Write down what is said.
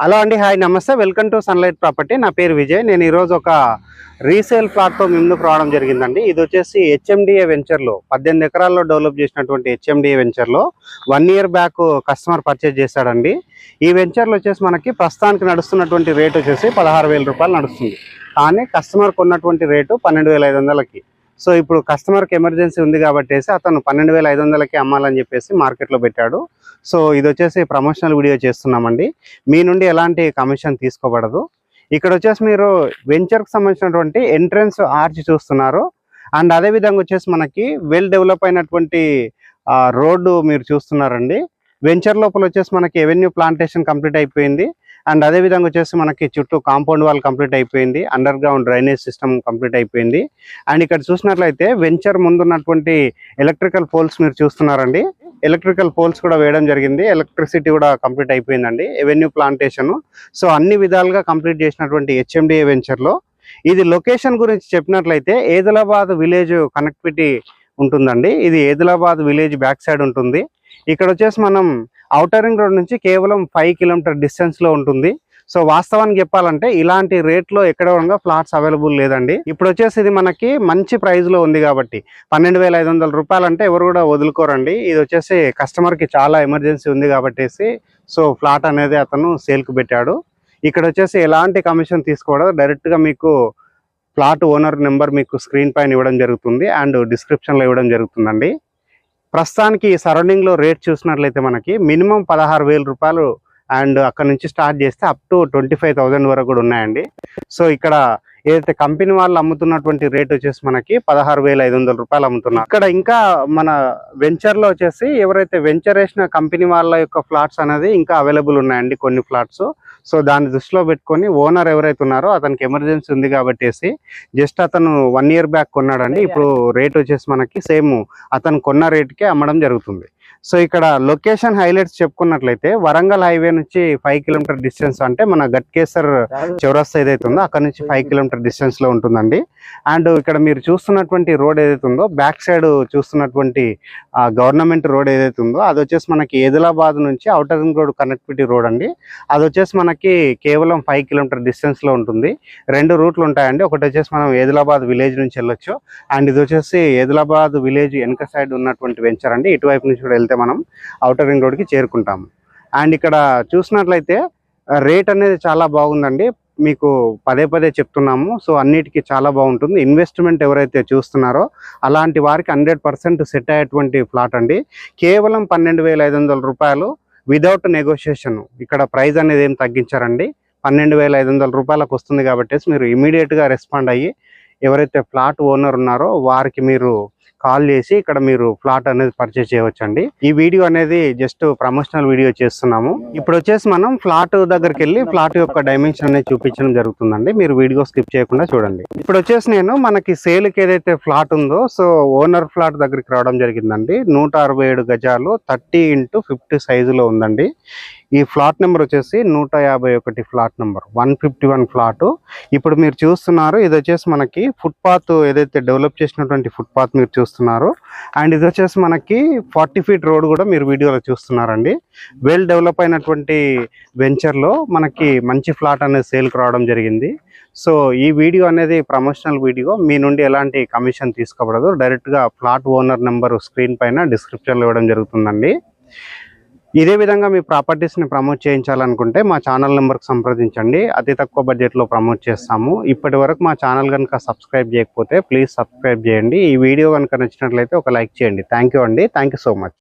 Hello అండి, hi నమస్తే, welcome to sunlight property. నా పేరు విజయ్. నేను ఈరోజు ఒక రీసేల్ ప్లాట్తో ముందుకు రావడం జరిగిందండి. ఇది వచ్చేసి హెచ్ఎండిఏ వెంచర్లో 18 ఎకరాల్లో డెవలప్ చేసినటువంటి హెచ్ఎండిఏ వెంచర్లో 1 ఇయర్ బ్యాక్ కస్టమర్ పర్చేజ్ చేశాడండి. ఈ వెంచర్లో వచ్చేసి మనకి ప్రస్తుతానికి నడుస్తున్నటువంటి రేట్ వచ్చేసి 16,000 రూపాయలు నడుస్తుంది. కానీ కస్టమర్ కొన్నటువంటి రేటు 12,500కి. సో ఇప్పుడు కస్టమర్కి ఎమర్జెన్సీ ఉంది కాబట్టి అతను 12,500కి అమ్మాలని చెప్పేసి మార్కెట్లో పెట్టాడు. సో ఇది వచ్చేసి ప్రమోషనల్ వీడియో చేస్తున్నామండి. మీ నుండి ఎలాంటి కమిషన్ తీసుకోబడదు. ఇక్కడ వచ్చేసి మీరు వెంచర్కి సంబంధించినటువంటి ఎంట్రన్స్ ఆర్చ్ చూస్తున్నారు. అండ్ అదేవిధంగా వచ్చేసి మనకి వెల్ డెవలప్ అయినటువంటి రోడ్డు మీరు చూస్తున్నారండి. వెంచర్ లోపల వచ్చేసి మనకి ఎవెన్యూ ప్లాంటేషన్ కంప్లీట్ అయిపోయింది. అండ్ అదేవిధంగా వచ్చేసి మనకి చుట్టూ కాంపౌండ్ వాల్ కంప్లీట్ అయిపోయింది. Under ground drainage system complete అయిపోయింది. అండ్ ఇక్కడ చూసినట్లయితే వెంచర్ ముందున్నటువంటి ఎలక్ట్రికల్ పోల్స్ మీరు చూస్తున్నారండి. ఎలక్ట్రికల్ పోల్స్ కూడా వేయడం జరిగింది. ఎలక్ట్రిసిటీ కూడా కంప్లీట్ అయిపోయిందండి. Avenue plantation. సో అన్ని విధాలుగా కంప్లీట్ చేసినటువంటి హెచ్ఎండిఏ వెంచర్లో ఇది లొకేషన్ గురించి చెప్పినట్లయితే ఏదిలాబాద్ విలేజ్ కనెక్టివిటీ ఉంటుందండి. ఇది ఏదిలాబాద్ విలేజ్ బ్యాక్ సైడ్ ఉంటుంది. ఇక్కడ వచ్చేసి మనం ఔటర్ రింగ్ రోడ్ నుంచి కేవలం 5 కిలోమీటర్ డిస్టెన్స్లో ఉంటుంది. సో వాస్తవానికి చెప్పాలంటే ఇలాంటి రేట్లో ఎక్కడ కూడా ఫ్లాట్స్ అవైలబుల్ లేదండి. ఇప్పుడు వచ్చేసి ఇది మనకి మంచి ప్రైస్లో ఉంది కాబట్టి 12,500 రూపాయలు అంటే ఎవరు కూడా వదులుకోరండి. ఇది వచ్చేసి కస్టమర్కి చాలా ఎమర్జెన్సీ ఉంది కాబట్టి సో ఫ్లాట్ అనేది అతను సేల్కి పెట్టాడు. ఇక్కడ వచ్చేసి ఎలాంటి కమిషన్ తీసుకోవడం, డైరెక్ట్గా మీకు ఫ్లాట్ ఓనర్ నెంబర్ మీకు స్క్రీన్ పైన ఇవ్వడం జరుగుతుంది అండ్ డిస్క్రిప్షన్లో ఇవ్వడం జరుగుతుందండి. ప్రస్తుతానికి ఈ సరౌండింగ్లో రేట్ చూసినట్లయితే మనకి మినిమం 16,000 రూపాయలు అండ్ అక్కడ నుంచి స్టార్ట్ చేస్తే అప్ టు 25,000 వరకు కూడా ఉన్నాయండి. సో ఇక్కడ ఏదైతే కంపెనీ వాళ్ళు అమ్ముతున్నటువంటి రేట్ వచ్చేసి మనకి 16,500 రూపాయలు అమ్ముతున్నారు. ఇక్కడ ఇంకా మన వెంచర్లో వచ్చేసి ఎవరైతే వెంచర్ వేసిన కంపెనీ వాళ్ళ యొక్క ఫ్లాట్స్ అనేది ఇంకా అవైలబుల్ ఉన్నాయండి కొన్ని ఫ్లాట్స్. సో దాన్ని దృష్టిలో పెట్టుకొని ఓనర్ ఎవరైతే ఉన్నారో అతనికి ఎమర్జెన్సీ ఉంది కాబట్టి జస్ట్ అతను 1 ఇయర్ బ్యాక్ కొన్నాడండి. ఇప్పుడు రేట్ వచ్చేసి మనకి సేమ్ అతను కొన్న రేట్కే అమ్మడం జరుగుతుంది. సో ఇక్కడ లొకేషన్ హైలైట్స్ చెప్పుకున్నట్లయితే వరంగల్ హైవే నుంచి 5 కిలోమీటర్ డిస్టెన్స్, అంటే మన గట్కేసర్ చౌరస్తా ఏదైతే ఉందో అక్కడ నుంచి 5 కిలోమీటర్ డిస్టెన్స్ లో ఉంటుందండి. అండ్ ఇక్కడ మీరు చూస్తున్నటువంటి రోడ్ ఏదైతే ఉందో బ్యాక్ సైడ్ చూస్తున్నటువంటి గవర్నమెంట్ రోడ్ ఏదైతే ఉందో అది వచ్చేసి మనకి ఏదిలాబాద్ నుంచి outer ring road connectivity road అండి. అది వచ్చేసి మనకి కేవలం 5 కిలోమీటర్ డిస్టెన్స్ లో ఉంటుంది. 2 రూట్లు ఉంటాయండి. ఒకటి వచ్చేసి మనం ఏదిలాబాద్ విలేజ్ నుంచి వెళ్ళొచ్చు అండ్ ఇది వచ్చేసి ఏదిలాబాద్ విలేజ్ వెనక సైడ్ ఉన్నటువంటి వెంచర్ అండి. ఇటువైపు నుంచి కూడా వెళ్తే మనం ఔటర్ రింగ్ రోడ్కి చేరుకుంటాము. అండ్ ఇక్కడ చూసినట్లయితే రేట్ అనేది చాలా బాగుందండి. మీకు పదే పదే చెప్తున్నాము. సో అన్నిటికీ చాలా బాగుంటుంది. ఇన్వెస్ట్మెంట్ ఎవరైతే చూస్తున్నారో అలాంటి వారికి 100% సెట్ అయ్యేటువంటి ఫ్లాట్ అండి. కేవలం 12,500 రూపాయలు వితౌట్ నెగోషియేషన్. ఇక్కడ ప్రైస్ అనేది ఏం తగ్గించారండి. 12,500 రూపాయలకు వస్తుంది కాబట్టి మీరు ఇమీడియట్గా రెస్పాండ్ అయ్యి ఎవరైతే ఫ్లాట్ ఓనర్ ఉన్నారో వారికి మీరు కాల్ చేసి ఇక్కడ మీరు ఫ్లాట్ అనేది పర్చేస్ చేయవచ్చండి. ఈ వీడియో అనేది జస్ట్ ప్రమోషనల్ వీడియో చేస్తున్నాము. ఇప్పుడు వచ్చేసి మనం ఫ్లాట్ దగ్గరికి వెళ్ళి ఫ్లాట్ యొక్క డైమెన్షన్ అనేది చూపించడం జరుగుతుందండి. మీరు వీడియో స్కిప్ చేయకుండా చూడండి. ఇప్పుడు వచ్చేసి నేను మనకి సేల్కి ఏదైతే ఫ్లాట్ ఉందో సో ఓనర్ ఫ్లాట్ దగ్గరికి రావడం జరిగిందండి. 167 గజాలు 30x50 సైజులో ఉందండి. ఈ ఫ్లాట్ నెంబర్ వచ్చేసి 151 ఫ్లాట్ నెంబర్ 151 ఫ్లాట్. ఇప్పుడు మీరు చూస్తున్నారు ఇది వచ్చేసి మనకి ఫుట్పాత్ ఏదైతే డెవలప్ చేసినటువంటి ఫుట్పాత్ మీరు చూస్తున్నారు. అండ్ ఇది వచ్చేసి మనకి 40 ఫీట్ రోడ్ కూడా మీరు వీడియోలో చూస్తున్నారండి. వెల్ డెవలప్ అయినటువంటి వెంచర్లో మనకి మంచి ఫ్లాట్ అనేది సేల్కి రావడం జరిగింది. సో ఈ వీడియో అనేది ప్రమోషనల్ వీడియో. మీ నుండి ఎలాంటి కమిషన్ తీసుకోబడదు. డైరెక్ట్గా ఫ్లాట్ ఓనర్ నెంబర్ స్క్రీన్ పైన డిస్క్రిప్షన్లో ఇవ్వడం జరుగుతుందండి. ఇదే విధంగా మీ ప్రాపర్టీస్ని ప్రమోట్ చేయించాలనుకుంటే మా ఛానల్ నెంబర్కి సంప్రదించండి. అతి తక్కువ బడ్జెట్లో ప్రమోట్ చేస్తాము. ఇప్పటి వరకు మా ఛానల్ కనుక సబ్స్క్రైబ్ చేయకపోతే ప్లీజ్ సబ్స్క్రైబ్ చేయండి. ఈ వీడియో కనుక నచ్చినట్లయితే ఒక లైక్ చేయండి. థ్యాంక్ యూ అండి. Thank you so much.